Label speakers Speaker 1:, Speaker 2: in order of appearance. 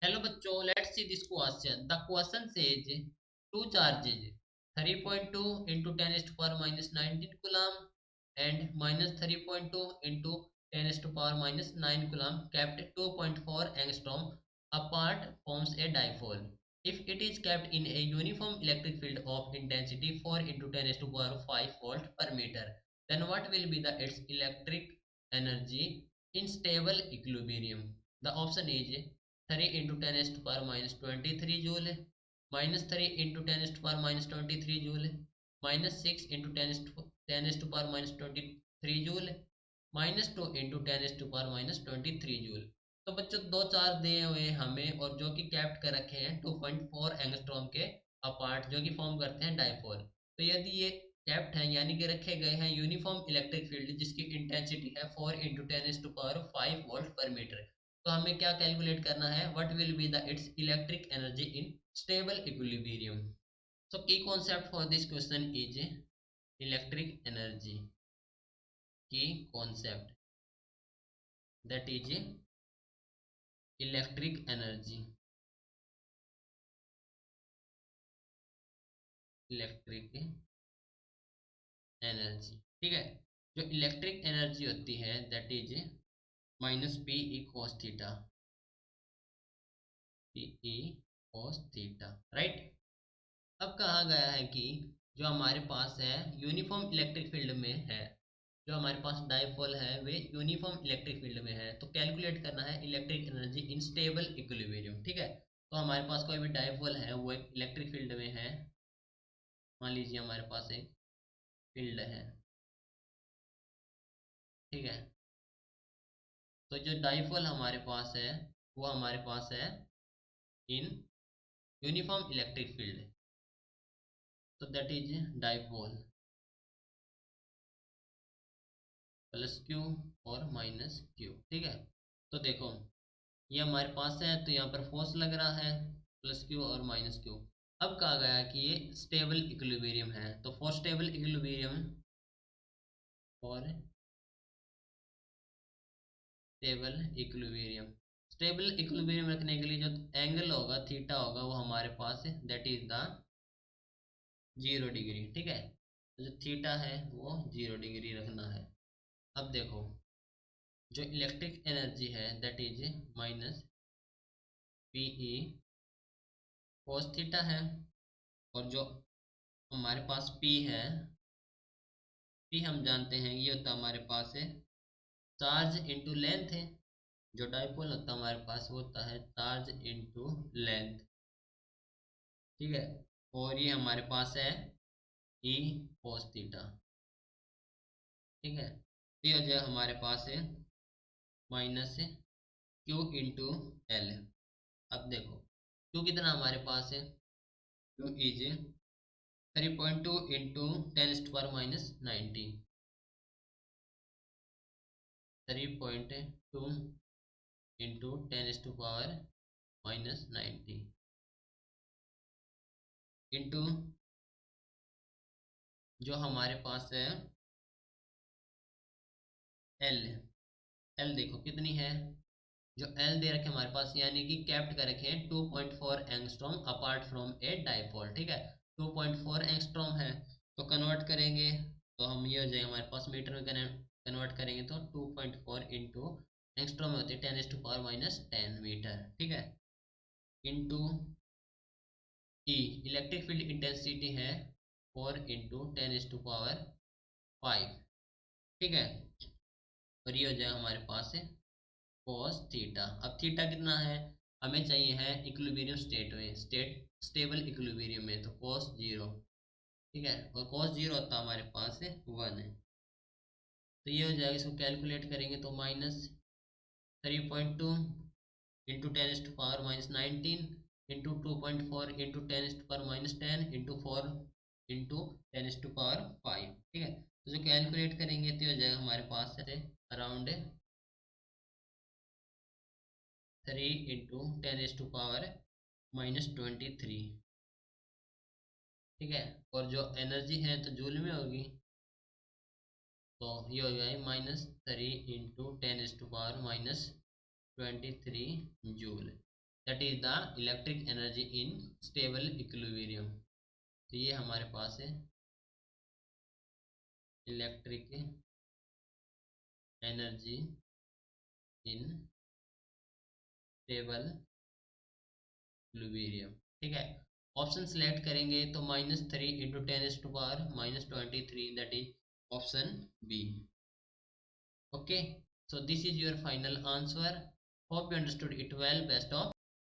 Speaker 1: Hello बच्चों, let's see this question. The question says two charges 3.2 into 10 is to power minus 19 coulomb and minus 3.2 into 10 is to power minus 9 coulomb kept 2.4 angstrom apart forms a dipole. If it is kept in a uniform electric field of intensity 4 into 10 is to power 5 volt per meter, then what will be the its electric energy in stable equilibrium? The option is 3 into 10 is to power minus 23 joule, minus 3 into 10 is to power minus 23 joule, minus 6 into 10 is to power minus 23 joule, minus 2 into 10 is to power minus 23 joule. तो बच्चों दो charge दिए हुए हैं हमें और जो कि कैप्ट कर रखे हैं 2.4 एंगस्ट्रॉम के अपार्ट, जो कि फॉर्म करते हैं डाइपोल। तो यदि ये कैप्ट हैं यानी कि रखे गए हैं यूनिफॉर्म इलेक्ट्रिक फील्ड जिसकी इंटेंसिटी है 4 into 10 is to power 5 volt per metre, तो हमें क्या कैलकुलेट करना है, what will be the its electric energy in stable equilibrium. So की concept for this question is electric energy की concept, that is electric energy, electric energy. ठीक है, जो इलेक्ट्रिक एनर्जी होती है that is minus P E cos theta, P E cos theta, right. अब कहा गया है कि जो हमारे पास है यूनिफॉर्म इलेक्ट्रिक फील्ड में है, जो हमारे पास डाइपोल है वे यूनिफॉर्म इलेक्ट्रिक फील्ड में है, तो कैलकुलेट करना है electric energy in stable equilibrium. ठीक है, तो हमारे पास कोई भी डाइपोल है वो एक इलेक्ट्रिक फील्ड में है। मान लीजिए हमारे पास एक फील्ड है, ठीक है, तो जो डाइपोल हमारे पास है वो हमारे पास है इन यूनिफॉर्म इलेक्ट्रिक फील्ड, तो that is dipole plus Q और माइनस क्यू। ठीक है, तो देखो ये हमारे पास है तो यहाँ पर फोर्स लग रहा है प्लस क्यू और माइनस क्यू। अब कहा गया है कि ये स्टेबल इक्विलिब्रियम है, तो for stable equilibrium, for stable equilibrium, stable equilibrium रखने के लिए जो एंगल होगा थीटा होगा वो हमारे पास है दैट इज द 0 डिग्री। ठीक है, तो जो थीटा है वो 0 डिग्री रखना है। अब देखो जो इलेक्ट्रिक एनर्जी है that is minus P E cos theta है, और जो हमारे पास पी है, पी हम जानते हैं ये होता है हमारे पास है चार्ज इनटू लेंथ है, जो डाइपोल होता है हमारे पास वो होता है चार्ज इनटू लेंथ। ठीक है, और ये हमारे पास है ई कोस थीटा। ठीक है, तो ये हो जाए हमारे पास है माइनस क्यू इंटू एल। अब देखो क्यू कितना हमारे पास है, Q is 3.2 into 10⁻⁻90, 3.2 into 10⁻⁻90 into जो हमारे पास है एल। एल देखो कितनी है, जो एल दे रखे हमारे पास यानी कि कैप्ट कर रखे हैं 2.4 angstrom apart from a dipole. ठीक है, 2.4 एंगस्ट्रॉम है, तो कन्वर्ट करेंगे तो हम ये हो जाएगा हमारे पास मीटर में कन्वर्ट करेंगे तो 2.4 इंटू एंगस्ट्रॉम में होती है 10⁻⁻10 मीटर। ठीक है, इंटू ई इलेक्ट्रिक फील्ड इंटेंसिटी है 4 इंटू 10⁻5। ठीक है, और ये हो जाएगा हमारे पास है cos थीटा। अब थीटा कितना है, हमें चाहिए है इक्विलिब्रियम स्टेट में, स्टेबल इक्विलिब्रियम में, तो cos 0। ठीक है, और cos 0 होता है हमारे पास है 1 है, तो ये हो जाएगा, इसको कैलकुलेट करेंगे तो minus 3.2 into 10⁻⁻19 into 2.4 into 10⁻⁻10 into 4 into 10⁻5। ठीक है, तो जो कैलकुलेट करेंगे तो हो जाएगा हमारे पास है अराउंड 3 इंटू 10⁻⁻23। ठीक है, और जो एनर्जी है तो जूल में होगी, तो ये हो जाए -3 into 10⁻⁻23 joule, that is the electric energy in stable equilibrium. तो ये हमारे पास है electric energy in stable equilibrium. ठीक है, ऑप्शन सेलेक्ट करेंगे तो -3 × 10⁻⁻23 that is option B. Okay, so this is your final answer. Hope you understood it well. Best of